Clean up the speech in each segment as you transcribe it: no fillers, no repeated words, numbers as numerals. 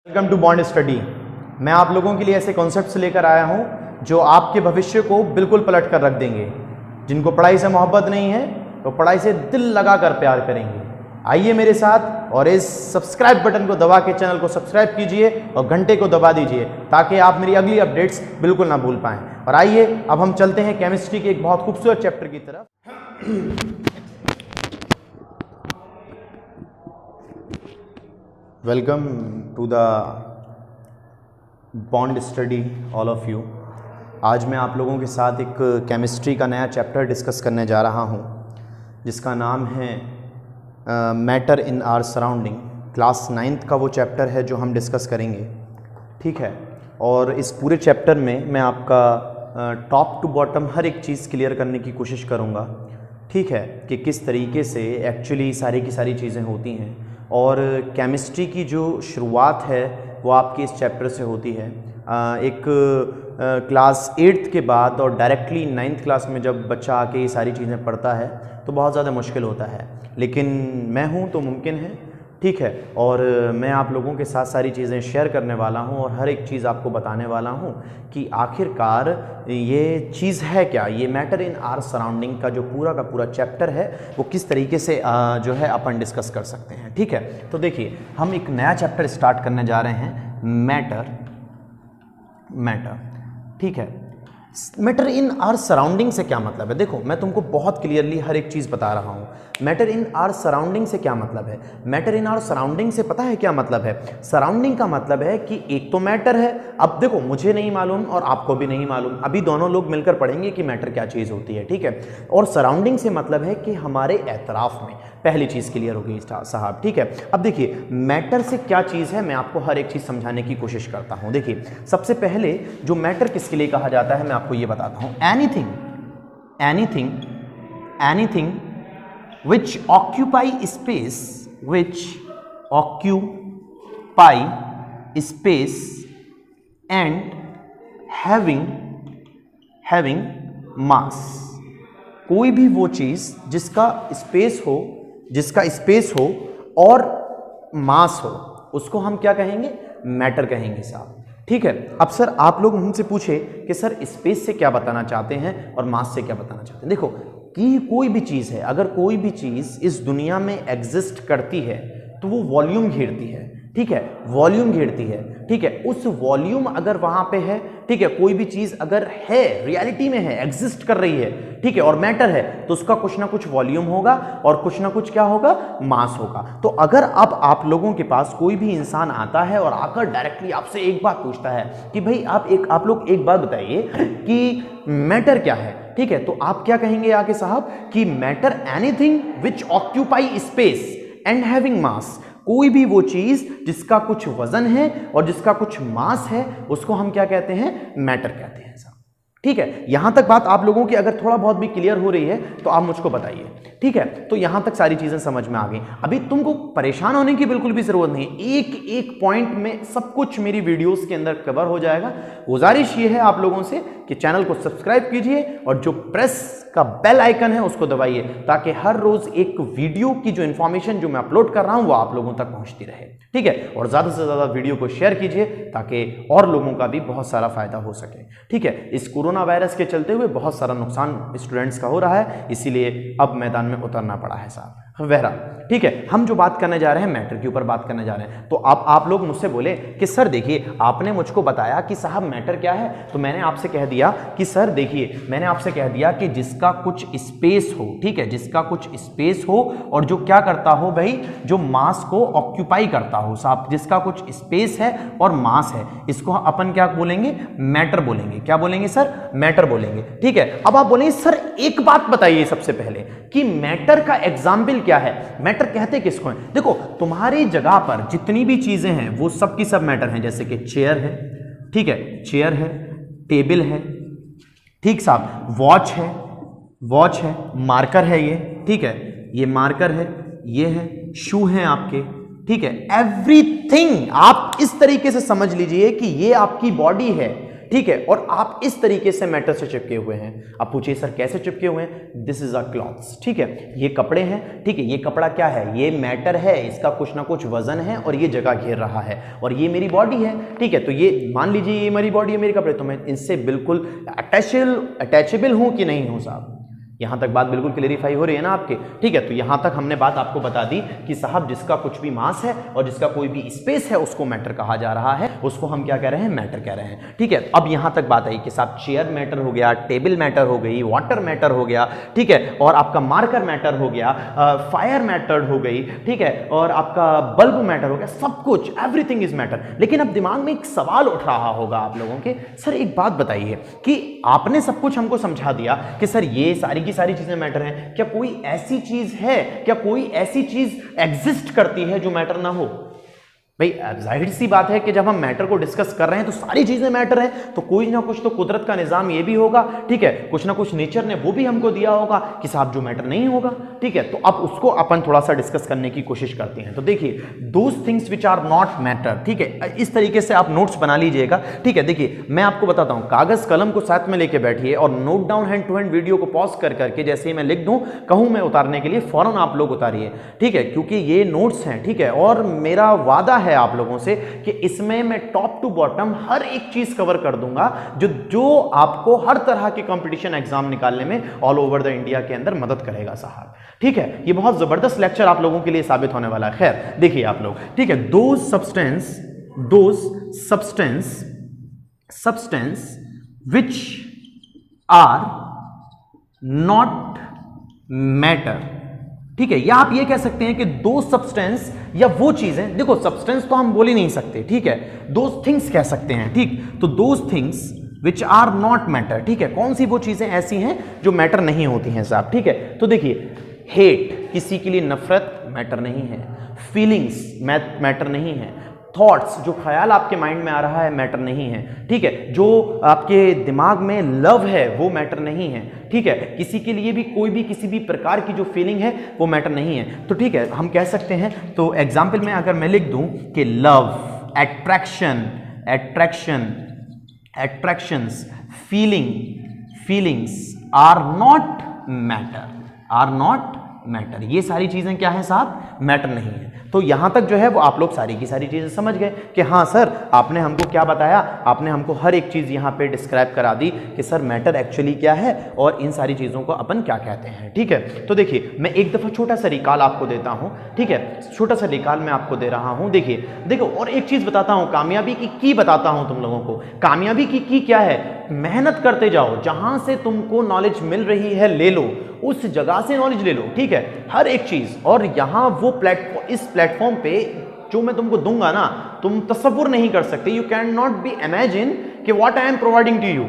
Welcome to bond study. मैं आप लोगों के लिए ऐसे कॉन्सेप्ट्स लेकर आया हूं जो आपके भविष्य को बिल्कुल पलट कर रख देंगे। जिनको पढ़ाई से मोहब्बत नहीं है तो पढ़ाई से दिल लगा कर प्यार करेंगे। आइए मेरे साथ और इस सब्सक्राइब बटन को दबा के चैनल को सब्सक्राइब कीजिए और घंटे को दबा दीजिए ताकि आप मेरी अगली अपडेट्स बिल्कुल ना भूल पाएं। और आइए अब हम चलते हैं केमिस्ट्री के एक बहुत खूबसूरत चैप्टर की तरफ। Welcome to the Bond Study all of you. आज मैं आप लोगों के साथ एक केमिस्ट्री का नया चैप्टर डिस्कस करने जा रहा हूं जिसका नाम है matter in our surrounding. Class 9th का वो चैप्टर है जो हम डिस्कस करेंगे, ठीक है। और इस पूरे चैप्टर में मैं आपका टॉप टू बॉटम हर एक चीज़ क्लियर करने की कोशिश करूँगा, ठीक है, कि किस तरीके से एक्चुअली सारी की सारी चीज़ें होती हैं। और केमिस्ट्री की जो शुरुआत है वो आपकी इस चैप्टर से होती है। एक क्लास 8th के बाद और डायरेक्टली 9th क्लास में जब बच्चा आके ये सारी चीज़ें पढ़ता है तो बहुत ज़्यादा मुश्किल होता है, लेकिन मैं हूँ तो मुमकिन है, ठीक है। और मैं आप लोगों के साथ सारी चीज़ें शेयर करने वाला हूँ और हर एक चीज़ आपको बताने वाला हूँ कि आखिरकार ये चीज़ है क्या। ये मैटर इन आवर सराउंडिंग का जो का पूरा चैप्टर है वो किस तरीके से जो है अपन डिस्कस कर सकते हैं, ठीक है। तो देखिए हम एक नया चैप्टर स्टार्ट करने जा रहे हैं, मैटर, ठीक है। मैटर इन आवर सराउंडिंग से क्या मतलब है? देखो मैं तुमको बहुत क्लियरली हर एक चीज़ बता रहा हूँ। मैटर इन आवर सराउंडिंग से क्या मतलब है? मैटर इन आवर सराउंडिंग से पता है क्या मतलब है? सराउंडिंग का मतलब है कि एक तो मैटर है। अब देखो मुझे नहीं मालूम और आपको भी नहीं मालूम, अभी दोनों लोग मिलकर पढ़ेंगे कि मैटर क्या चीज़ होती है, ठीक है। और सराउंडिंग से मतलब है कि हमारे एतराफ़ में। पहली चीज़ क्लियर हो गई साहब, ठीक है। अब देखिए मैटर से क्या चीज़ है, मैं आपको हर एक चीज़ समझाने की कोशिश करता हूँ। देखिए सबसे पहले जो मैटर किसके लिए कहा जाता है मैं आपको ये बताता हूँ। Anything which occupy space and having mass। कोई भी वो चीज़ जिसका स्पेस हो और मास हो उसको हम क्या कहेंगे? मैटर कहेंगे साहब, ठीक है। अब सर आप लोग हमसे पूछे कि सर स्पेस से क्या बताना चाहते हैं और मास से क्या बताना चाहते हैं। देखो कि कोई भी चीज़ है, अगर कोई भी चीज़ इस दुनिया में एग्जिस्ट करती है तो वो वॉल्यूम घेरती है, ठीक है, वॉल्यूम घेरती है, ठीक है। उस वॉल्यूम अगर वहाँ पे है, ठीक है, कोई भी चीज़ अगर है, रियलिटी में है, एग्जिस्ट कर रही है, ठीक है, और मैटर है तो उसका कुछ ना कुछ वॉल्यूम होगा और कुछ ना कुछ क्या होगा? मास होगा। तो अगर अब आप लोगों के पास कोई भी इंसान आता है और आकर डायरेक्टली आपसे एक बात पूछता है कि भाई आप लोग एक बात बताइए कि मैटर क्या है, ठीक है, तो आप क्या कहेंगे आगे साहब कि matter anything which occupy space and having mass. कोई भी वो चीज जिसका कुछ वजन है और जिसका कुछ मास है उसको हम क्या कहते हैं? मैटर कहते हैं साहब, ठीक है। यहां तक बात आप लोगों की अगर थोड़ा बहुत भी क्लियर हो रही है तो आप मुझको बताइए, ठीक है। तो यहां तक सारी चीजें समझ में आ गई। अभी तुमको परेशान होने की बिल्कुल भी जरूरत नहीं, एक एक पॉइंट में सब कुछ मेरी वीडियोस के अंदर कवर हो जाएगा। गुजारिश ये है आप लोगों से कि चैनल को सब्सक्राइब कीजिए और जो प्रेस का बेल आइकन है उसको दबाइए ताकि हर रोज एक वीडियो की जो इंफॉर्मेशन जो मैं अपलोड कर रहा हूं वो आप लोगों तक पहुंचती रहे, ठीक है। और ज्यादा से ज्यादा वीडियो को शेयर कीजिए ताकि और लोगों का भी बहुत सारा फायदा हो सके, ठीक है। इस कोरोना वायरस के चलते हुए बहुत सारा नुकसान स्टूडेंट्स का हो रहा है, इसीलिए अब मैदान में उतरना पड़ा है साहब। वहरा, ठीक है। हम जो बात करने जा रहे हैं मैटर के ऊपर बात करने जा रहे हैं। तो आप लोग मुझसे बोले कि सर देखिए आपने मुझको बताया कि साहब मैटर क्या है, तो मैंने आपसे कह दिया कि सर देखिए मैंने आपसे कह दिया कि जिसका कुछ स्पेस हो, ठीक है, जिसका कुछ स्पेस हो और जो क्या करता हो भाई, जो मास को ऑक्यूपाई करता हो साहब, जिसका कुछ स्पेस है और मास है, इसको अपन क्या बोलेंगे? मैटर बोलेंगे। क्या बोलेंगे सर? मैटर बोलेंगे, ठीक है। अब आप बोलेंगे सर एक बात बताइए सबसे पहले कि मैटर का एग्जाम्पल क्या है? मैटर कहते किसको हैं? देखो तुम्हारी जगह पर जितनी भी चीजें हैं वो सब की सब मैटर हैं। जैसे कि चेयर है, ठीक है, चेयर है, टेबल है, ठीक साहब, वॉच है, मार्कर है ये, ठीक है, ये मार्कर है, ये है, शू है आपके, ठीक है, एवरीथिंग। आप इस तरीके से समझ लीजिए कि ये आपकी बॉडी है, ठीक है, और आप इस तरीके से मैटर से चिपके हुए हैं। अब पूछिए सर कैसे चिपके हुए हैं? दिस इज अ क्लॉथ्स, ठीक है, ये कपड़े हैं, ठीक है, ये कपड़ा क्या है? ये मैटर है, इसका कुछ ना कुछ वजन है और ये जगह घेर रहा है, और ये मेरी बॉडी है, ठीक है। तो ये मान लीजिए ये मेरी बॉडी है, मेरे कपड़े, तो मैं इनसे बिल्कुल अटैचेबल हूं कि नहीं हूं साहब? यहां तक बात बिल्कुल क्लेरिफाई हो रही है ना आपके, ठीक है। तो यहां तक हमने बात आपको बता दी कि साहब जिसका कुछ भी मास है और जिसका कोई भी स्पेस है उसको मैटर कहा जा रहा है, उसको हम क्या कह रहे हैं? मैटर कह रहे हैं, ठीक है। अब यहां तक बात आई कि साहब चेयर मैटर हो गया, टेबल मैटर हो गई, वाटर मैटर हो गया, ठीक है, और आपका मार्कर मैटर हो गया, फायर मैटर हो गई, ठीक है, और आपका बल्ब मैटर हो गया, सब कुछ, एवरीथिंग इज मैटर। लेकिन अब दिमाग में एक सवाल उठ रहा होगा आप लोगों के, सर एक बात बताइए कि आपने सब कुछ हमको समझा दिया कि सर ये सारी की सारी चीजें मैटर हैं, क्या कोई ऐसी चीज है, क्या कोई ऐसी चीज एग्जिस्ट करती है जो मैटर ना हो? भाई जाहिर सी बात है कि जब हम मैटर को डिस्कस कर रहे हैं तो सारी चीजें मैटर है, तो कोई ना कुछ तो कुदरत का निजाम ये भी होगा, ठीक है, कुछ ना कुछ नेचर ने वो भी हमको दिया होगा कि साहब जो मैटर नहीं होगा, ठीक है। तो अब उसको अपन थोड़ा सा डिस्कस करने की कोशिश करते हैं। तो देखिए, those things which are not matter, ठीक है, इस तरीके से आप नोट्स बना लीजिएगा, ठीक है। देखिए मैं आपको बताता हूं, कागज कलम को साथ में लेके बैठिए और note down hand to hand video को पॉज कर करके, जैसे ही मैं लिख दूं कहूं मैं उतारने के लिए, फौरन आप लोग उतारिए, ठीक है, क्योंकि ये नोट्स हैं, ठीक है, और मेरा वादा है आप लोगों से कि इसमें मैं टॉप टू बॉटम हर एक चीज कवर कर दूंगा जो आपको हर तरह के कंपटीशन एग्जाम निकालने में ऑल ओवर द इंडिया के अंदर मदद करेगा साहब, ठीक है। ये बहुत जबरदस्त लेक्चर आप लोगों के लिए साबित होने वाला है। खैर देखिए आप लोग, ठीक है, those substance which are not matter, ठीक है, या आप ये कह सकते हैं कि दो सब्सटेंस या वो चीजें, देखो सब्सटेंस तो हम बोल ही नहीं सकते, ठीक है, दो थिंग्स कह सकते हैं, ठीक, तो दो things which are not matter, ठीक है, कौन सी वो चीजें ऐसी हैं जो मैटर नहीं होती हैं साहब, ठीक है। तो देखिए, हेट, किसी के लिए नफरत मैटर नहीं है, फीलिंग्स मैटर नहीं है, थॉट्स, जो ख्याल आपके माइंड में आ रहा है मैटर नहीं है, ठीक है, जो आपके दिमाग में लव है वो मैटर नहीं है, ठीक है, किसी के लिए भी कोई भी किसी भी प्रकार की जो फीलिंग है वो मैटर नहीं है। तो ठीक है, हम कह सकते हैं, तो एग्जाम्पल में अगर मैं लिख दूं कि love, attractions, feelings are not matter, ये सारी चीजें क्या है साहब? मैटर नहीं है। तो यहां तक जो है वो आप लोग सारी की सारी चीजें समझ गए कि हाँ सर, आपने हमको क्या बताया, आपने हमको हर एक चीज यहां पे डिस्क्राइब करा दी कि सर मैटर एक्चुअली क्या है और इन सारी चीजों को अपन क्या कहते हैं, ठीक है। तो देखिए मैं एक दफा छोटा सा रिकॉल आपको देता हूं, ठीक है, छोटा सा रिकॉल मैं आपको दे रहा हूं। देखो और एक चीज बताता हूं, कामयाबी की बताता हूं तुम लोगों को। कामयाबी की क्या है? मेहनत करते जाओ, जहां से तुमको नॉलेज मिल रही है ले लो, उस जगह से नॉलेज ले लो, ठीक है, हर एक चीज। और यहां वो प्लेटफॉर्म, इस प्लेटफॉर्म पे जो मैं तुमको दूंगा ना, तुम तसव्वुर नहीं कर सकते, you can not be imagine कि what I am providing to you.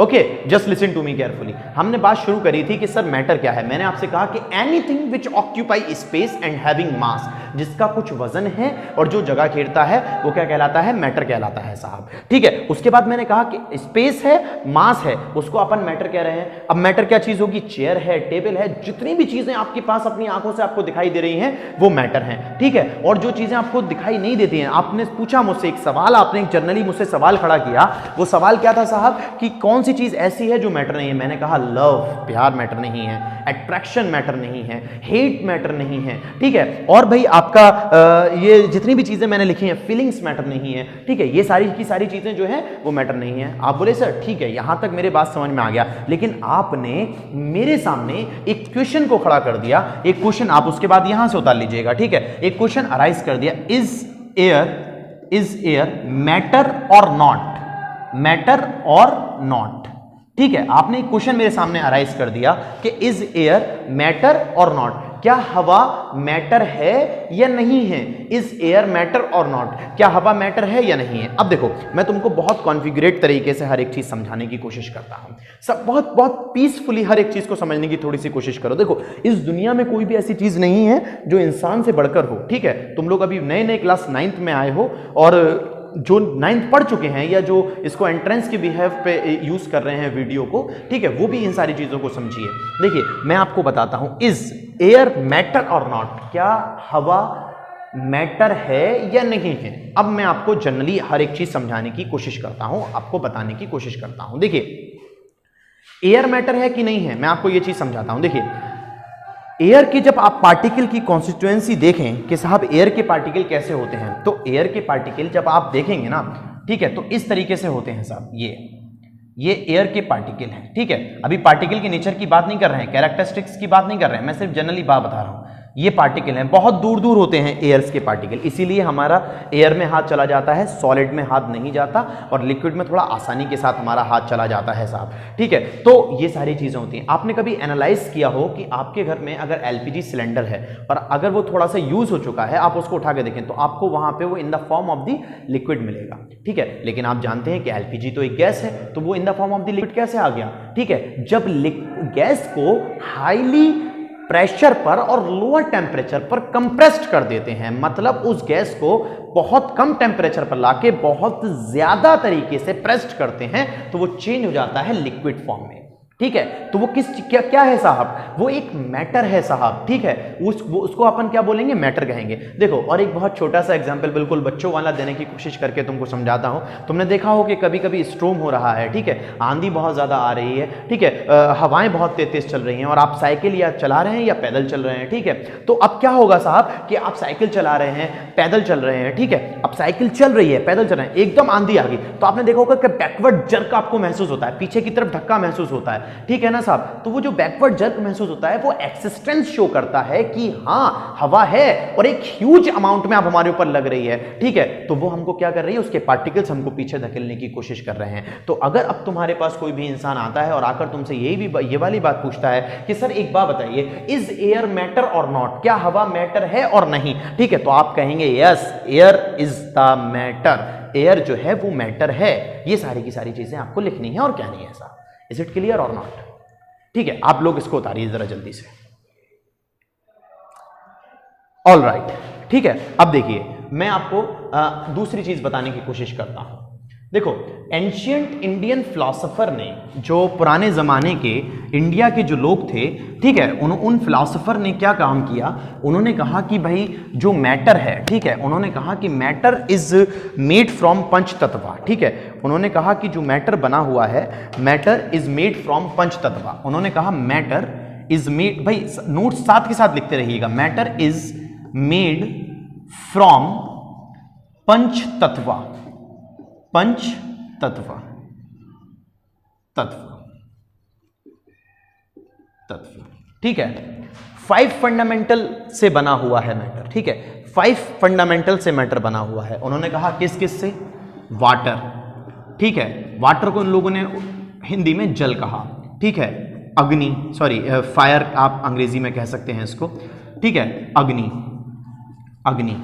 Okay, just listen to me carefully. हमने बात शुरू करी थी कि सर मैटर क्या है। मैंने आपसे कहा कि anything which occupy space and having mass, जिसका कुछ वजन है और जो जगह घेरता है वो क्या कहलाता है? मैटर कहलाता है साहब, ठीक है। उसके बाद मैंने कहा कि स्पेस है, मास है, उसको अपन मैटर कह रहे हैं। अब मैटर क्या चीज होगी? चेयर है, टेबल है, जितनी भी चीजें आपके पास अपनी आंखों से आपको दिखाई दे रही हैं वो मैटर हैं, ठीक है। और जो चीजें आपको दिखाई नहीं देती हैं, आपने पूछा मुझसे एक सवाल, आपने जनरली मुझसे सवाल खड़ा किया, वो सवाल क्या था साहब कि कौन सी चीज ऐसी है जो मैटर नहीं है? मैंने कहा लव, प्यार मैटर नहीं है, अट्रैक्शन मैटर नहीं है, हेट मैटर नहीं है, ठीक है। और भाई आपका ये जितनी भी चीजें मैंने लिखी हैं, फीलिंग्स मैटर नहीं है, ठीक है, ये सारी की सारी चीजें जो है वो मैटर नहीं है। आप बोले सर ठीक है, यहां तक मेरे बात समझ में आ गया, लेकिन आपने मेरे सामने एक क्वेश्चन को खड़ा कर दिया, एक क्वेश्चन आप उसके बाद यहां से उतार लीजिएगा, ठीक है। एक क्वेश्चन अराइज कर दिया, इज एयर मैटर और नॉट, मैटर और नॉट, ठीक है। आपने एक क्वेश्चन मेरे सामने अराइज कर दिया कि इज एयर मैटर और नॉट, क्या हवा मैटर है या नहीं है? इज एयर मैटर और नॉट, क्या हवा मैटर है या नहीं है? अब देखो, मैं तुमको बहुत कॉन्फिगरेट तरीके से हर एक चीज समझाने की कोशिश करता हूं, सब बहुत बहुत पीसफुली हर एक चीज को समझने की थोड़ी सी कोशिश करो। देखो, इस दुनिया में कोई भी ऐसी चीज नहीं है जो इंसान से बढ़कर हो, ठीक है। तुम लोग अभी नए नए क्लास 9th में आए हो और जो 9th पढ़ चुके हैं या जो इसको एंट्रेंस के बिहेव पे यूज कर रहे हैं वीडियो को, ठीक है, वो भी इन सारी चीजों को समझिए। देखिए मैं आपको बताता हूं, इज एयर मैटर और नॉट, क्या हवा मैटर है या नहीं है। अब मैं आपको जनरली हर एक चीज समझाने की कोशिश करता हूं, आपको बताने की कोशिश करता हूं। देखिए एयर मैटर है कि नहीं है, मैं आपको यह चीज समझाता हूं। देखिए एयर की जब आप पार्टिकल की कॉन्स्टिट्यूएंसी देखें कि साहब एयर के पार्टिकल कैसे होते हैं, तो एयर के पार्टिकल जब आप देखेंगे ना, ठीक है, तो इस तरीके से होते हैं साहब। ये एयर के पार्टिकल हैं, ठीक है। अभी पार्टिकल के नेचर की बात नहीं कर रहे हैं, कैरेक्टरिस्टिक्स की बात नहीं कर रहे हैं, मैं सिर्फ जनरली बात बता रहा हूं। ये पार्टिकल हैं, बहुत दूर दूर होते हैं एयर्स के पार्टिकल, इसीलिए हमारा एयर में हाथ चला जाता है, सॉलिड में हाथ नहीं जाता, और लिक्विड में थोड़ा आसानी के साथ हमारा हाथ चला जाता है साहब, ठीक है। तो ये सारी चीजें होती हैं। आपने कभी एनालाइज किया हो कि आपके घर में अगर एलपीजी सिलेंडर है और अगर वो थोड़ा सा यूज हो चुका है, आप उसको उठा के देखें तो आपको वहां पे वो in the form of the liquid मिलेगा, ठीक है। लेकिन आप जानते हैं कि एलपीजी तो एक गैस है, तो वो in the form of the liquid कैसे आ गया, ठीक है। जब गैस को हाईली प्रेशर पर और लोअर टेम्परेचर पर कंप्रेस्ड कर देते हैं, मतलब उस गैस को बहुत कम टेम्परेचर पर लाके बहुत ज्यादा तरीके से प्रेस्ड करते हैं, तो वो चेंज हो जाता है लिक्विड फॉर्म में, ठीक है। तो वो क्या है साहब, वो एक मैटर है साहब, ठीक है। उसको अपन क्या बोलेंगे, मैटर कहेंगे। देखो और एक बहुत छोटा सा एग्जांपल बिल्कुल बच्चों वाला देने की कोशिश करके तुमको समझाता हूं। तुमने देखा हो कि कभी कभी स्ट्रोम हो रहा है, ठीक है, आंधी बहुत ज्यादा आ रही है, ठीक है, हवाएं बहुत तेज चल रही हैं और आप साइकिल या चला रहे हैं या पैदल चल रहे हैं, ठीक है। तो अब क्या होगा साहब कि आप साइकिल चला रहे हैं, पैदल चल रहे हैं, ठीक है। अब साइकिल चल रही है, पैदल चल रहे हैं, एकदम आंधी आ गई, तो आपने देखा होगा कि बैकवर्ड जर्क आपको महसूस होता है, पीछे की तरफ धक्का महसूस होता है, ठीक है ना साहब। तो वो जो बैकवर्ड जर्क महसूस होता है वो एक्सिस्टेंस शो करता है कि हाँ हवा है और एक ह्यूज अमाउंट में अब हमारे ऊपर लग रही है, ठीक है। तो वो हमको क्या कर रही है, उसके पार्टिकल्स हमको पीछे धकेलने की कोशिश कर रहे हैं। तो अगर अब तुम्हारे पास कोई भी इंसान आता है और आकर तुमसे ये वाली बात पूछता है कि सर एक बात बताइए, इज एयर मैटर और नॉट, क्या हवा मैटर है और नहीं, ठीक है, तो आप कहेंगे yes air is the matter, air जो है वो मैटर है। ये सारी की सारी चीजें आपको लिखनी है और कहनी है ऐसा। इज इट क्लियर और नॉट, ठीक है। आप लोग इसको उतारिए जरा जल्दी से। ऑल राइट, ठीक है। अब देखिए मैं आपको दूसरी चीज बताने की कोशिश करता हूं। देखो एंशियंट इंडियन फिलोसोफर ने, जो पुराने जमाने के इंडिया के जो लोग थे, ठीक है, उन फिलोसोफर ने क्या काम किया, उन्होंने कहा कि भाई जो मैटर है, ठीक है, उन्होंने कहा कि मैटर इज मेड फ्रॉम पंच तत्व, ठीक है। उन्होंने कहा कि जो मैटर बना हुआ है, मैटर इज मेड फ्रॉम पंच तत्व। उन्होंने कहा मैटर इज मेड, भाई नोट साथ के साथ लिखते रहिएगा, मैटर इज मेड फ्रॉम पंच तत्व, पंच तत्व, ठीक है। 5 फंडामेंटल से बना हुआ है मैटर, ठीक है, 5 फंडामेंटल से मैटर बना हुआ है। उन्होंने कहा किस किस से, वाटर, ठीक है, वाटर को इन लोगों ने हिंदी में जल कहा, ठीक है, अग्नि, सॉरी फायर आप अंग्रेजी में कह सकते हैं इसको, ठीक है, अग्नि,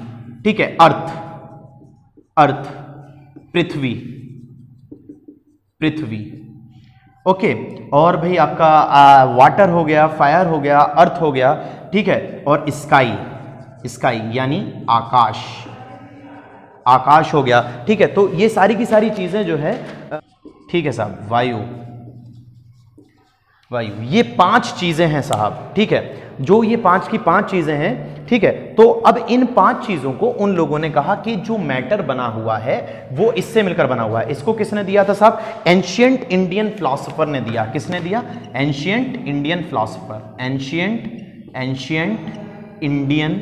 ठीक है, अर्थ, पृथ्वी, ओके। और भाई आपका वाटर हो गया, फायर हो गया, अर्थ हो गया, ठीक है, और स्काई यानी आकाश हो गया, ठीक है। तो ये सारी की सारी चीजें जो है, ठीक है साहब, वायु, ये 5 चीजें हैं साहब, ठीक है, जो ये 5 की 5 चीजें हैं, ठीक है। तो अब इन 5 चीजों को उन लोगों ने कहा कि जो मैटर बना हुआ है वो इससे मिलकर बना हुआ है। इसको किसने दिया था साहब, एंशियंट इंडियन फिलोसोफर ने दिया। किसने दिया, ancient Indian philosopher, ancient Indian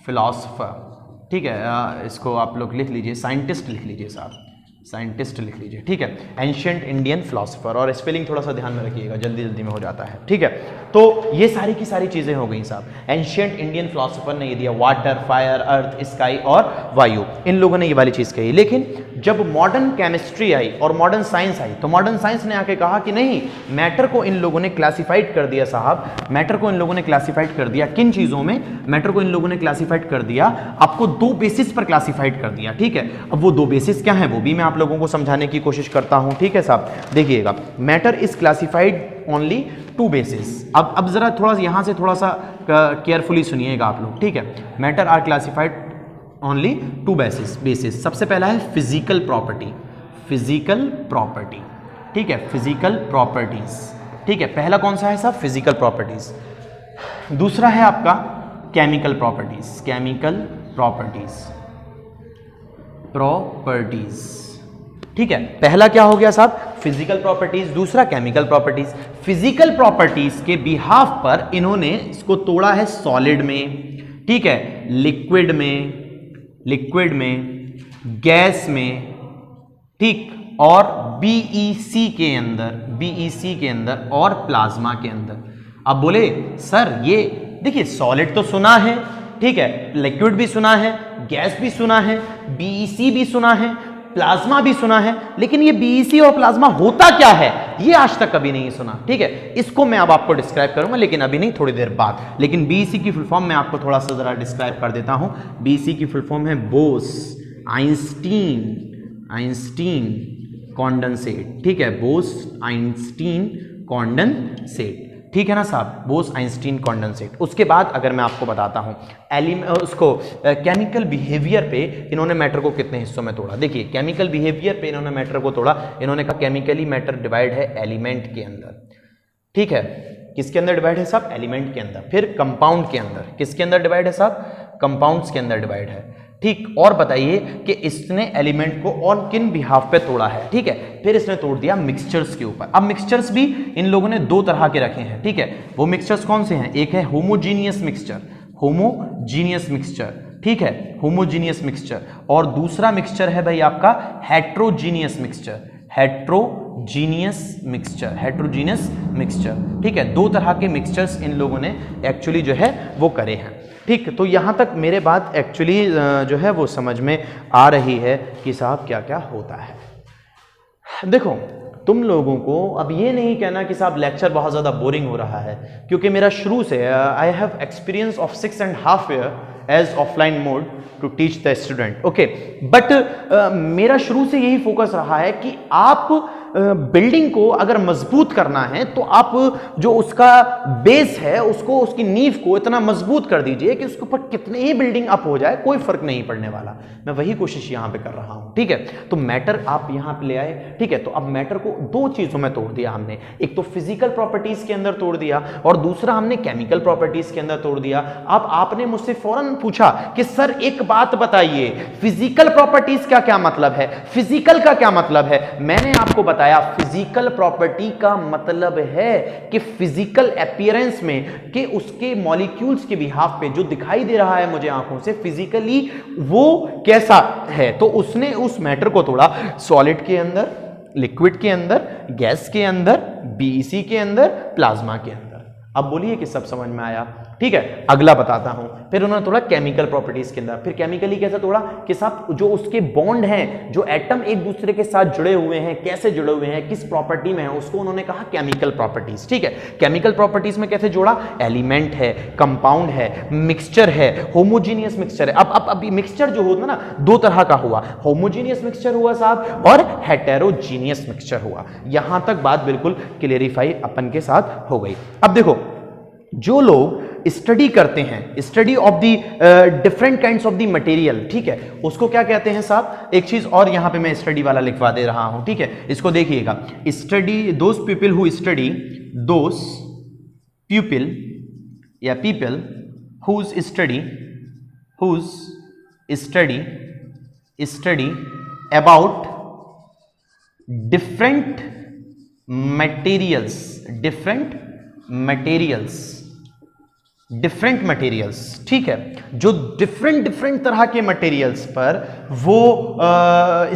philosopher, ठीक है। इसको आप लोग लिख लीजिए, साइंटिस्ट लिख लीजिए साहब, साइंटिस्ट लिख लीजिए, ठीक है, एंशियंट इंडियन फिलोसोफर। और स्पेलिंग थोड़ा सा ध्यान में रखिएगा, जल्दी जल्दी में हो जाता है, ठीक है। तो ये सारी की सारी चीजें हो गई साहब, एंशियंट इंडियन फिलोसोफर ने ये दिया, वाटर, फायर, अर्थ, स्काई और वायु, इन लोगों ने ये वाली चीज कही। लेकिन जब मॉडर्न केमिस्ट्री आई और मॉडर्न साइंस आई, तो मॉडर्न साइंस ने आके कहा कि नहीं, मैटर को इन लोगों ने क्लासिफाइड कर दिया साहब, मैटर को इन लोगों ने क्लासिफाइड कर दिया। किन चीजों में मैटर को इन लोगों ने क्लासिफाइड कर दिया, आपको 2 बेसिस पर क्लासिफाइड कर दिया, ठीक है। अब वो 2 बेसिस क्या है वो भी मैं आप लोगों को समझाने की कोशिश करता हूं, ठीक है साहब। देखिएगा, matter is classified only 2 basis. अब जरा थोड़ा यहां से थोड़ा सा केयरफुली सुनिएगा आप लोग, ठीक है। Matter are classified only 2 basis. सबसे पहला है फिजिकल प्रॉपर्टी, ठीक है, फिजिकल प्रॉपर्टीज, ठीक है, पहला कौन सा है साहब, फिजिकल प्रॉपर्टीज, दूसरा है आपका केमिकल प्रॉपर्टीज, केमिकल प्रॉपर्टीज, ठीक है, पहला क्या हो गया साहब, फिजिकल प्रॉपर्टीज, दूसरा केमिकल प्रॉपर्टीज। फिजिकल प्रॉपर्टीज के बिहाफ पर इन्होंने इसको तोड़ा है सॉलिड में, ठीक है, लिक्विड में, गैस में, ठीक, और बीईसी के अंदर और प्लाज्मा के अंदर। अब बोले सर ये देखिए सॉलिड तो सुना है, ठीक है, लिक्विड भी सुना है, गैस भी सुना है, बीईसी भी सुना है, प्लाज्मा भी सुना है, लेकिन ये बीईसी और प्लाज्मा होता क्या है ये आज तक कभी नहीं सुना, ठीक है, इसको मैं अब आपको डिस्क्राइब करूंगा, लेकिन अभी नहीं, थोड़ी देर बाद। लेकिन बीईसी की फुल फॉर्म मैं आपको थोड़ा सा जरा डिस्क्राइब कर देता हूं। बीईसी की फुल फॉर्म है बोस आइंस्टीन कॉन्डेंसेट, ठीक है, बोस आइंस्टीन कॉन्डेंसेट, ठीक है ना साहब, बोस आइंस्टीन कॉन्डेंसेट। उसके बाद अगर मैं आपको बताता हूं उसको केमिकल बिहेवियर पे इन्होंने मैटर को कितने हिस्सों में तोड़ा। देखिए केमिकल बिहेवियर पे इन्होंने मैटर को तोड़ा, इन्होंने कहा केमिकली मैटर डिवाइड है एलिमेंट के अंदर, ठीक है, किसके अंदर डिवाइड है साहब, एलिमेंट के अंदर। फिर कंपाउंड के अंदर, किसके अंदर डिवाइड है साहब, कंपाउंड्स के अंदर डिवाइड है, ठीक। और बताइए कि इसने एलिमेंट को और किन बिहाफ पे तोड़ा है, ठीक है। फिर इसने तोड़ दिया मिक्सचर्स के ऊपर। अब मिक्सचर्स भी इन लोगों ने दो तरह के रखे हैं, ठीक है। वो मिक्सचर्स कौन से हैं, एक है होमोजीनियस मिक्सचर, ठीक है, होमोजीनियस मिक्सचर, और दूसरा मिक्सचर है भाई आपका हेट्रोजीनियस मिक्सचर, ठीक है। दो तरह के मिक्सचर्स इन लोगों ने एक्चुअली जो है वो करे हैं, ठीक। तो यहां तक मेरे बात एक्चुअली जो है वो समझ में आ रही है कि साहब क्या क्या होता है। देखो तुम लोगों को अब ये नहीं कहना कि साहब लेक्चर बहुत ज़्यादा बोरिंग हो रहा है, क्योंकि मेरा शुरू से I have experience of 6.5 years as offline mode to teach the student, okay. But मेरा शुरू से यही फोकस रहा है कि आप बिल्डिंग को अगर मजबूत करना है तो आप जो उसका बेस है उसको, उसकी नींव को इतना मजबूत कर दीजिए कि उसके ऊपर कितने ही बिल्डिंग अप हो जाए कोई फर्क नहीं पड़ने वाला। मैं वही कोशिश यहां पे कर रहा हूं, ठीक है। तो मैटर आप यहां पे ले आए, ठीक है। तो अब मैटर को दो चीजों में तोड़ दिया हमने, एक तो फिजिकल प्रॉपर्टीज के अंदर तोड़ दिया और दूसरा हमने केमिकल प्रॉपर्टीज के अंदर तोड़ दिया। अब आपने मुझसे फौरन पूछा कि सर एक बात बताइए, फिजिकल प्रॉपर्टीज का क्या मतलब है, फिजिकल का क्या मतलब है। मैंने आपको बताया फिजिकल प्रॉपर्टी का मतलब है कि फिजिकल अपीयरेंस में कि उसके मॉलिक्यूल्स के बिहाफ पे जो दिखाई दे रहा है मुझे आंखों से, फिजिकली वो कैसा है। तो उसने उस मैटर को तोड़ा सॉलिड के अंदर, लिक्विड के अंदर, गैस के अंदर, बीईसी के अंदर, प्लाज्मा के अंदर। अब बोलिए कि सब समझ में आया, ठीक है। अगला बताता हूं, फिर उन्होंने तोड़ा केमिकल प्रॉपर्टीज के अंदर। फिर केमिकली कैसे तोड़ा कि साहब जो उसके बॉन्ड हैं, जो एटम एक दूसरे के साथ जुड़े हुए हैं, कैसे जुड़े हुए हैं, किस प्रॉपर्टी में है, उसको उन्होंने कहा केमिकल प्रॉपर्टीज, ठीक है। केमिकल प्रॉपर्टीज में कैसे जोड़ा, एलिमेंट है, कंपाउंड है, मिक्सचर है, होमोजीनियस मिक्सचर है। अब मिक्सचर जो होता ना दो तरह का हुआ, होमोजीनियस मिक्सचर हुआ साहब और हेटेरोजीनियस मिक्सचर हुआ। यहां तक बात बिल्कुल क्लियरिफाई अपन के साथ हो गई। अब देखो जो लोग स्टडी करते हैं, study of the different kinds of the material, ठीक है, उसको क्या कहते हैं साहब। एक चीज और यहां पे मैं स्टडी वाला लिखवा दे रहा हूं, ठीक है, इसको देखिएगा। Study those people who study, those people या people whose study about different materials, ठीक है। जो डिफरेंट तरह के मटेरियल्स पर वो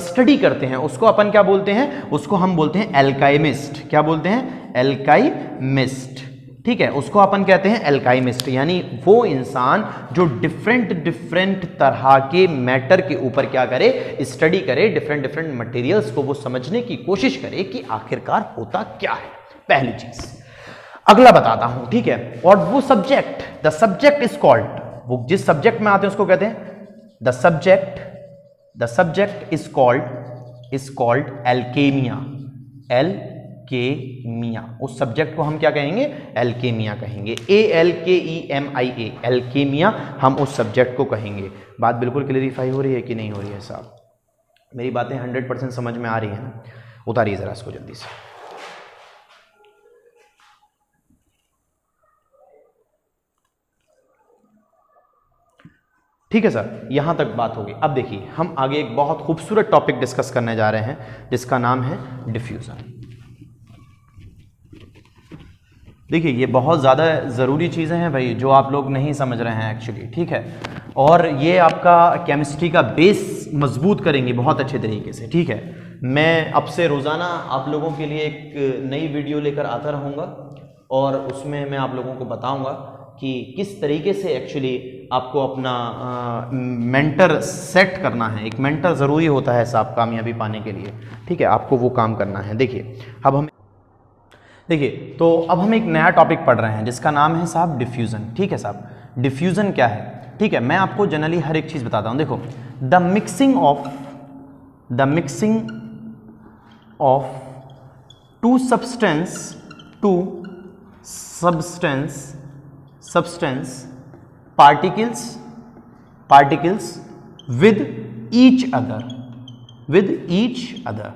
स्टडी करते हैं उसको अपन क्या बोलते हैं, उसको हम बोलते हैं एल्काइमिस्ट। क्या बोलते हैं, एल्काइमिस्ट, ठीक है। उसको अपन कहते हैं एल्काइमिस्ट, यानी वो इंसान जो डिफरेंट तरह के मैटर के ऊपर क्या करे, स्टडी करे, डिफरेंट मटेरियल्स को वो समझने की कोशिश करे कि आखिरकार होता क्या है, पहली चीज। अगला बताता हूं, ठीक है। और वो subject, the subject is called, वो जिस सब्जेक्ट में आते हैं उसको कहते हैं द सब्जेक्ट इज कॉल्ड एल्केमिया। उस सब्जेक्ट को हम क्या कहेंगे, एल्केमिया कहेंगे, ALKEMIA, एल्केमिया हम उस सब्जेक्ट को कहेंगे। बात बिल्कुल क्लियरिफाई हो रही है कि नहीं हो रही है साहब, मेरी बातें 100% समझ में आ रही है ना। उतारिए जरा इसको जल्दी से। ठीक है सर, यहां तक बात होगी। अब देखिए हम आगे एक बहुत खूबसूरत टॉपिक डिस्कस करने जा रहे हैं जिसका नाम है डिफ्यूजन। देखिए ये बहुत ज़्यादा ज़रूरी चीज़ें हैं भाई जो आप लोग नहीं समझ रहे हैं एक्चुअली, ठीक है, और ये आपका केमिस्ट्री का बेस मजबूत करेंगे बहुत अच्छे तरीके से, ठीक है। मैं अब से रोज़ाना आप लोगों के लिए एक नई वीडियो लेकर आता रहूँगा और उसमें मैं आप लोगों को बताऊँगा कि किस तरीके से एक्चुअली आपको अपना मेंटर सेट करना है। एक मेंटर ज़रूरी होता है साहब कामयाबी पाने के लिए, ठीक है, आपको वो काम करना है। देखिए तो अब हम एक नया टॉपिक पढ़ रहे हैं जिसका नाम है साहब डिफ्यूज़न, ठीक है साहब। डिफ्यूज़न क्या है, ठीक है, मैं आपको जनरली हर एक चीज़ बताता हूँ। देखो the mixing of two substance particles with each other,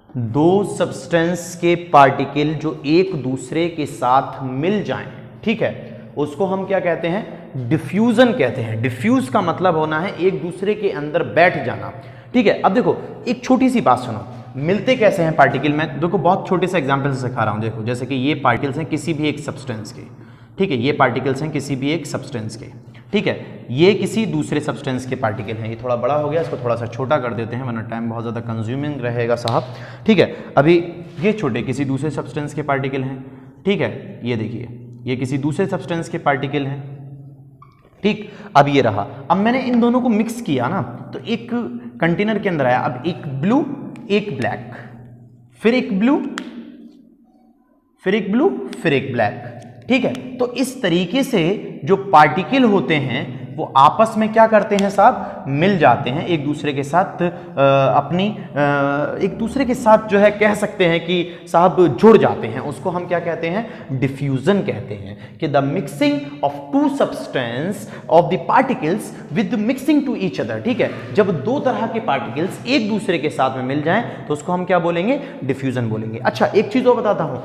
दो सब्सटेंस के पार्टिकल जो एक दूसरे के साथ मिल जाएं, ठीक है, उसको हम क्या कहते हैं, डिफ्यूजन कहते हैं। डिफ्यूज का मतलब होना है एक दूसरे के अंदर बैठ जाना, ठीक है। अब देखो एक छोटी सी बात सुनो, मिलते कैसे हैं पार्टिकल में, देखो बहुत छोटे से एग्जांपल से सिखा रहा हूं। देखो जैसे कि ये पार्टिकल्स हैं किसी भी एक सब्सटेंस के, ठीक है, ये पार्टिकल्स हैं किसी भी एक सब्सटेंस के, ठीक है, ये किसी दूसरे सब्सटेंस के पार्टिकल हैं। ये थोड़ा बड़ा हो गया, इसको थोड़ा सा छोटा कर देते हैं वरना टाइम बहुत ज़्यादा कंज्यूमिंग रहेगा साहब, ठीक है। अभी ये छोटे किसी दूसरे सब्सटेंस के पार्टिकल हैं, ठीक है, ये देखिए ये किसी दूसरे सब्सटेंस के पार्टिकल हैं, ठीक। अब ये रहा, अब मैंने इन दोनों को मिक्स किया ना तो एक कंटेनर के अंदर आया, अब एक ब्लू एक ब्लैक, फिर एक ब्लू फिर एक ब्लू फिर एक ब्लैक, ठीक है। तो इस तरीके से जो पार्टिकल होते हैं वो आपस में क्या करते हैं साहब, मिल जाते हैं एक दूसरे के साथ, एक दूसरे के साथ जो है कह सकते हैं कि साहब जुड़ जाते हैं। उसको हम क्या कहते हैं, डिफ्यूजन कहते हैं, कि the mixing of two substance of the particles with mixing to each other, ठीक है। जब दो तरह के पार्टिकल्स एक दूसरे के साथ में मिल जाएं तो उसको हम क्या बोलेंगे, डिफ्यूजन बोलेंगे। अच्छा एक चीज और बताता हूं,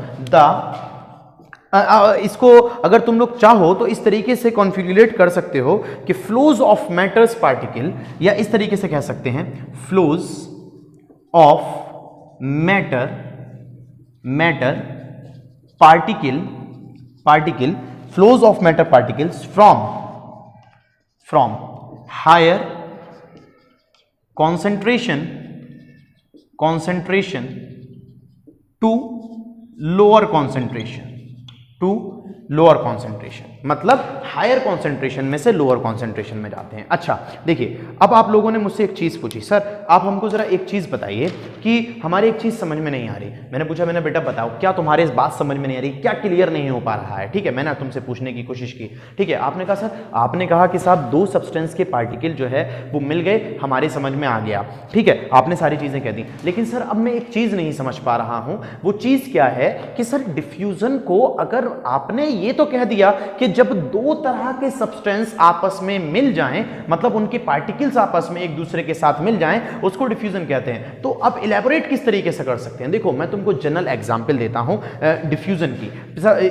इसको अगर तुम लोग चाहो तो इस तरीके से कॉन्फिगरेट कर सकते हो कि फ्लोज ऑफ मैटर्स पार्टिकल, या इस तरीके से कह सकते हैं flows of matter particle flows of matter particles from higher concentration to lower concentration, मतलब हायर कॉन्सेंट्रेशन में से लोअर कॉन्सेंट्रेशन में जाते हैं। अच्छा देखिए अब आप लोगों ने मुझसे एक चीज पूछी, सर आप हमको जरा एक चीज बताइए कि हमारी एक चीज समझ में नहीं आ रही। मैंने पूछा, मैंने बेटा बताओ क्या तुम्हारे इस बात समझ में नहीं आ रही, क्या क्लियर नहीं हो पा रहा है, ठीक है। मैंने तुमसे पूछने की कोशिश की, ठीक है। आपने कहा सर, आपने कहा कि साहब दो सब्सटेंस के पार्टिकल जो है वो मिल गए, हमारे समझ में आ गया, ठीक है, आपने सारी चीजें कह दी। लेकिन सर अब मैं एक चीज नहीं समझ पा रहा हूं, वो चीज क्या है कि सर डिफ्यूजन को अगर आपने ये तो कह दिया कि जब दो तरह के सब्सटेंस आपस में मिल जाएं, मतलब उनके पार्टिकल्स आपस में एक दूसरे के साथ मिल जाएं, उसको डिफ्यूजन कहते हैं। तो अब इलैबोरेट किस तरीके से कर सकते हैं, देखो मैं तुमको जनरल एग्जांपल देता हूं डिफ्यूजन की,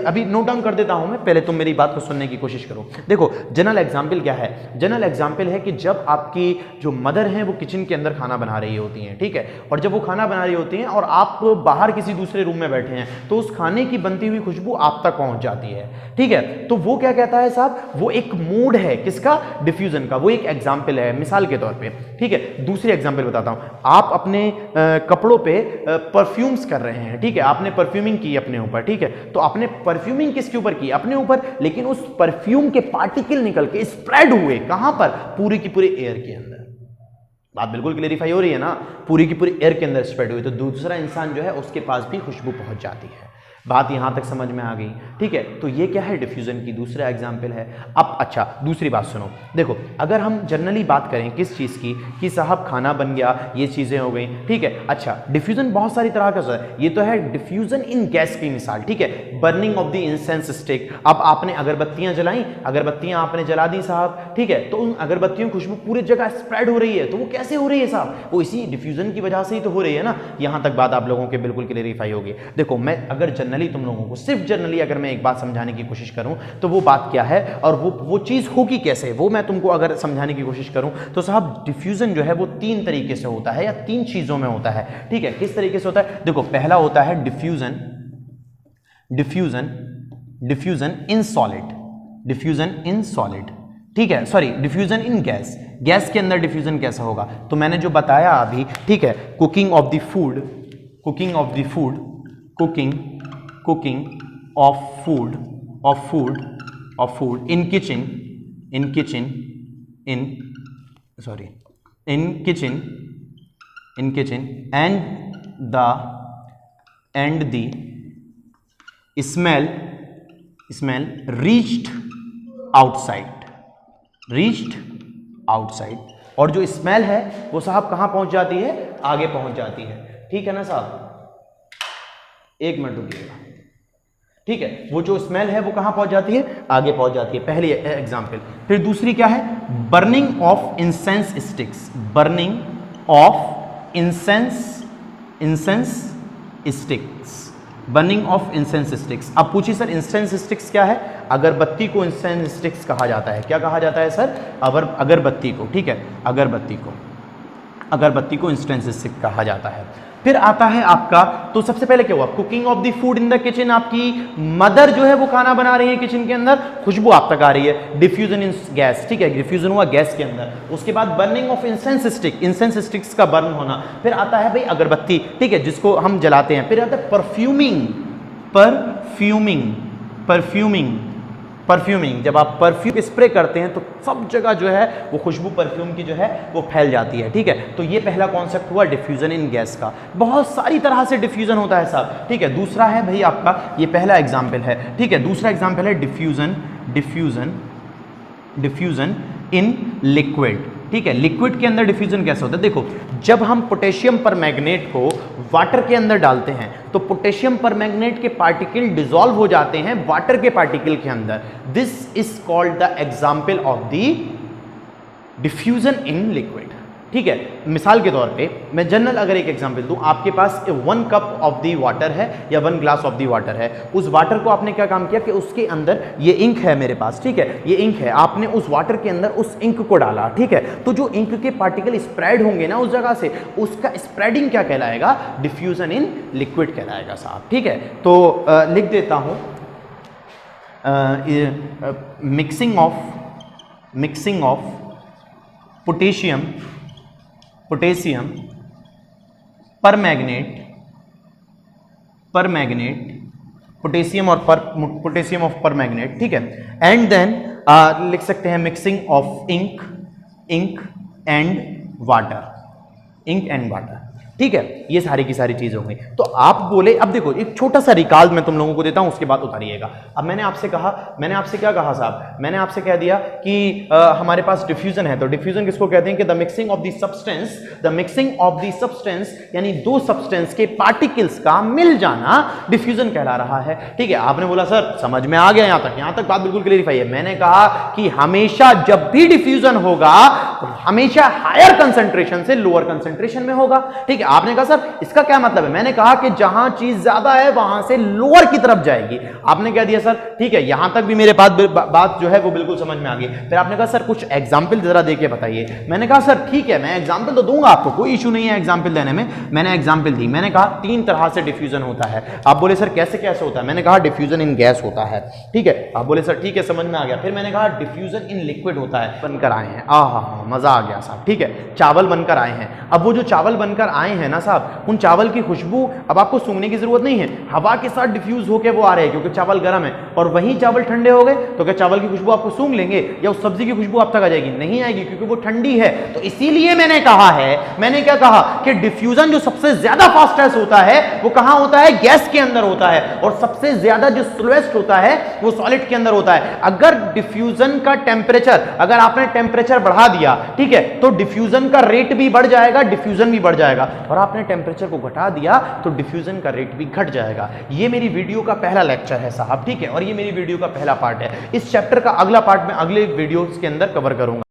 अभी नोट डाउन कर देता हूं मैं, पहले तुम मेरी बात को सुनने की कोशिश करो। देखो जनरल एग्जांपल क्या है, जनरल एग्जांपल है कि जब आपकी जो मदर है वो किचन के अंदर खाना बना रही होती हैं, ठीक है, और जब वो खाना बना रही होती हैं और आप बाहर किसी दूसरे रूम में बैठे हैं तो उस खाने की बनती हुई खुशबू आप तक पहुंच जाती है, ठीक है। तो वो क्या कहता है साहब, वो एक मूड है किसका, डिफ्यूजन का। वो एक एग्जांपल है मिसाल के तौर पे, ठीक है। दूसरी एग्जांपल बताता हूं, आप अपने कपड़ों पे परफ्यूम्स कर रहे हैं, ठीक है, आपने परफ्यूमिंग की अपने ऊपर, ठीक है, तो आपने परफ्यूमिंग किसके ऊपर की, अपने ऊपर, लेकिन उस परफ्यूम के पार्टिकल निकल के स्प्रेड हुए कहां पर, पूरी की पूरी एयर के अंदर। बात बिल्कुल क्लेरिफाई हो रही है ना, पूरी की पूरी एयर के अंदर स्प्रेड हुई, तो दूसरा इंसान जो है उसके पास भी खुशबू पहुंच जाती है। बात यहां तक समझ में आ गई, ठीक है। तो ये क्या है, डिफ्यूजन की दूसरा एग्जांपल है। अब अच्छा दूसरी बात सुनो, देखो अगर हम जनरली बात करें किस चीज़ की, कि साहब खाना बन गया, ये चीज़ें हो गई, ठीक है। अच्छा डिफ्यूजन बहुत सारी तरह का है, ये तो है डिफ्यूजन इन गैस की मिसाल, ठीक है, burning of the incense stick. अब आपने अगरबत्तियां जलाई, अगरबत्तियां आपने जला दी साहब, ठीक है, तो उन अगरबत्तियों की खुशबू पूरी जगह स्प्रेड हो रही है, तो वो कैसे हो रही है साहब, वो इसी डिफ्यूजन की वजह से ही तो हो रही है ना। यहां तक बात आप लोगों के बिल्कुल क्लेरिफाई होगी। देखो मैं अगर जनरली जनरली तुम लोगों को, सिर्फ जनरली अगर मैं एक बात समझाने की कोशिश करूं तो वो बात क्या है और वो चीज़ होगी कैसे, वो मैं तुमको अगर समझाने की कोशिश करूं तो साहब डिफ्यूज़न जो है वो 3 तरीके से होता है या 3 चीज़ों में होता है, ठीक है। किस तरीके से होता है? देखो, पहला होता है diffusion in solid, diffusion in solid, ठीक है, सॉरी डिफ्यूज़न इन गैस, गैस के अंदर डिफ्यूज़न कैसा होगा? तो मैंने जो बताया अभी, ठीक है, cooking of the food in kitchen and the smell reached outside, और जो स्मेल है वो साहब कहां पहुंच जाती है? आगे पहुंच जाती है, ठीक है ना साहब? एक मिनट रुकिएगा, ठीक है। वो जो स्मेल है वो कहां पहुंच जाती है? आगे पहुंच जाती है, पहली एग्जांपल। फिर दूसरी क्या है? Burning of incense sticks, burning of incense sticks. अब पूछिए सर इंसेंस स्टिक्स क्या है? अगरबत्ती को इंसेंस स्टिक्स कहा जाता है। क्या कहा जाता है सर? अगरबत्ती को, ठीक है, अगरबत्ती को इंसेंस स्टिक्स कहा जाता है। फिर आता है आपका, तो सबसे पहले क्या हुआ? Cooking of the food in the kitchen, आपकी मदर जो है वो खाना बना रही है किचन के अंदर, खुशबू आप तक आ रही है, डिफ्यूजन इन गैस, ठीक है, डिफ्यूजन हुआ गैस के अंदर। उसके बाद बर्निंग ऑफ इंसेंस स्टिक्स का बर्न होना। फिर आता है भाई अगरबत्ती, ठीक है, जिसको हम जलाते हैं। फिर आता है परफ्यूमिंग, जब आप परफ्यूम स्प्रे करते हैं तो सब जगह जो है वो खुशबू परफ्यूम की जो है वो फैल जाती है, ठीक है। तो ये पहला कॉन्सेप्ट हुआ डिफ्यूजन इन गैस का। बहुत सारी तरह से डिफ्यूजन होता है साहब, ठीक है। दूसरा है भाई आपका, ये पहला एग्जाम्पल है, ठीक है, दूसरा एग्जाम्पल है डिफ्यूजन इन लिक्विड, ठीक है। लिक्विड के अंदर डिफ्यूजन कैसे होता है? देखो, जब हम पोटेशियम परमैंगनेट को वाटर के अंदर डालते हैं तो पोटेशियम परमैंगनेट के पार्टिकल डिसॉल्व हो जाते हैं वाटर के पार्टिकल के अंदर। This is called the example of the diffusion in liquid, ठीक है। मिसाल के तौर पे मैं जनरल अगर एक एग्जांपल दूं, आपके पास 1 कप ऑफ दी वाटर है या 1 ग्लास ऑफ दी वाटर है। उस वाटर को आपने क्या काम किया कि उसके अंदर ये इंक है मेरे पास, ठीक है, ये इंक है, आपने उस वाटर के अंदर उस इंक को डाला, ठीक है। तो जो इंक के पार्टिकल स्प्रेड होंगे ना उस जगह से, उसका स्प्रेडिंग क्या कहलाएगा? डिफ्यूजन इन लिक्विड कहलाएगा साहब, ठीक है। तो लिख देता हूं mixing of potassium permanganate, potassium of permanganate, ठीक है। एंड देन लिख सकते हैं mixing of ink and water, ठीक है। ये सारी की सारी चीजें होंगी। तो आप बोले, अब देखो एक छोटा सा रिकॉल मैं तुम लोगों को देता हूं, उसके बाद उतारिएगा। अब मैंने आपसे क्या कहा साहब? मैंने आपसे कह दिया कि हमारे पास डिफ्यूजन है, तो डिफ्यूजन किसको कहते हैं कि the mixing of the substance यानी दो सब्सटेंस के पार्टिकल्स का मिल जाना डिफ्यूजन कहला रहा है, ठीक है। आपने बोला सर समझ में आ गया, यहां तक बात बिल्कुल क्लियरिफाई है। मैंने कहा कि हमेशा जब भी डिफ्यूजन होगा हमेशा हायर कंसंट्रेशन से लोअर कंसंट्रेशन में होगा, ठीक है। आपने कहा सर इसका क्या मतलब है? मैंने कहा कि जहां चीज ज्यादा है वहां से लोअर की तरफ जाएगी। आपने कह दिया सर ठीक है, यहां तक भी मेरे बात जो है वो बिल्कुल समझ में आ गई। फिर आपने कहा सर कुछ एग्जाम्पल जरा देके बताइए। मैंने कहा सर ठीक है, मैं एग्जाम्पल तो दूंगा आपको, कोई इशू नहीं है एग्जाम्पल देने में। मैंने एग्जाम्पल दी, मैंने कहा 3 तरह से डिफ्यूजन होता है। आप बोले सर कैसे कैसे होता है? मैंने कहा डिफ्यूजन इन गैस होता है, ठीक है। आप बोले सर ठीक है समझ में आ गया। फिर मैंने कहा डिफ्यूजन इन लिक्विड होता है। बनकर आए हैं, मजा आ गया साहब, ठीक है। चावल बनकर आए हैं। अब वो जो चावल बनकर आए हैं ना साहब, उन चावल की खुशबू अब आपको सूंघने की जरूरत नहीं है, हवा के साथ डिफ्यूज होकर वो आ रहे हैं क्योंकि चावल गर्म है। और वहीं चावल ठंडे हो गए तो क्या चावल की खुशबू आपको सूंघ लेंगे या उस सब्जी की खुशबू आप तक आ जाएगी? नहीं आएगी क्योंकि वो ठंडी है। तो इसीलिए मैंने कहा है, मैंने क्या कहा कि डिफ्यूजन जो सबसे ज्यादा फास्टेस्ट होता है वो कहां होता है? गैस के अंदर होता है। और सबसे ज्यादा जो स्लोएस्ट होता है वो सॉलिड के अंदर होता है। अगर डिफ्यूजन का टेम्परेचर, अगर आपने टेम्परेचर बढ़ा दिया, ठीक है, तो डिफ्यूजन का रेट भी बढ़ जाएगा, डिफ्यूजन भी बढ़ जाएगा। और आपने टेम्परेचर को घटा दिया तो डिफ्यूजन का रेट भी घट जाएगा। ये मेरी वीडियो का पहला लेक्चर है साहब, ठीक है, और ये मेरी वीडियो का पहला पार्ट है। इस चैप्टर का अगला पार्ट में अगले वीडियोस के अंदर कवर करूंगा।